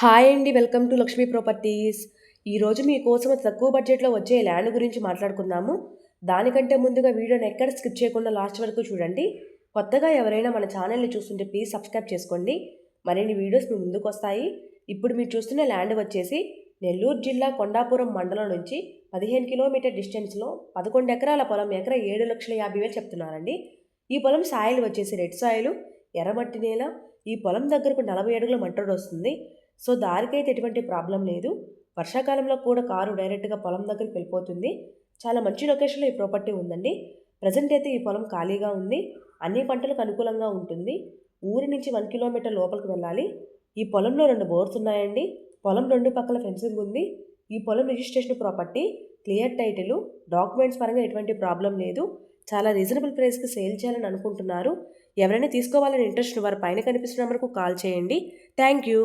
Hi అండి. Welcome to Lakshmi properties. ఈరోజు మీకోసం తక్కువ బడ్జెట్లో వచ్చే ల్యాండ్ గురించి మాట్లాడుకుందాము. దానికంటే ముందుగా వీడియోని ఎక్కడ స్కిప్ చేయకుండా లాస్ట్ వరకు చూడండి. కొత్తగా ఎవరైనా మన ఛానల్ని చూస్తుంటే ప్లీజ్ సబ్స్క్రైబ్ చేసుకోండి. మరిన్ని వీడియోస్ మీ ముందుకు వస్తాయి. ఇప్పుడు మీరు చూస్తున్న ల్యాండ్ వచ్చేసి నెల్లూరు జిల్లా కొండాపురం మండలం నుంచి 15 కిలోమీటర్ డిస్టెన్స్లో 11 ఎకరాల పొలం, ఎకరా 7,50,000 చెప్తున్నారండి. ఈ పొలం సాయిల్ వచ్చేసి రెడ్ సాయిల్, ఎర్రమట్టి నేల. ఈ పొలం దగ్గరకు 40 అడుగుల మట్టి వస్తుంది. సో దారికైతే ఎటువంటి ప్రాబ్లం లేదు. వర్షాకాలంలో కూడా కారు డైరెక్ట్గా పొలం దగ్గరికి వెళ్ళిపోతుంది. చాలా మంచి లొకేషన్లో ఈ ప్రాపర్టీ ఉందండి. ప్రజెంట్ అయితే ఈ పొలం ఖాళీగా ఉంది. అన్ని పంటలకు అనుకూలంగా ఉంటుంది. ఊరి నుంచి 1 కిలోమీటర్ లోపలికి వెళ్ళాలి. ఈ పొలంలో 2 బోర్స్ ఉన్నాయండి. పొలం 2 పక్కల ఫెన్సింగ్ ఉంది. ఈ పొలం registration property, clear title, documents పరంగా ఎటువంటి ప్రాబ్లం లేదు. చాలా రీజనబుల్ ప్రైస్కి సేల్ చేయాలని అనుకుంటున్నారు. ఎవరైనా తీసుకోవాలని ఇంట్రెస్ట్ వారి పైన కనిపిస్తున్న నెంబర్కు కాల్ చేయండి. Thank you.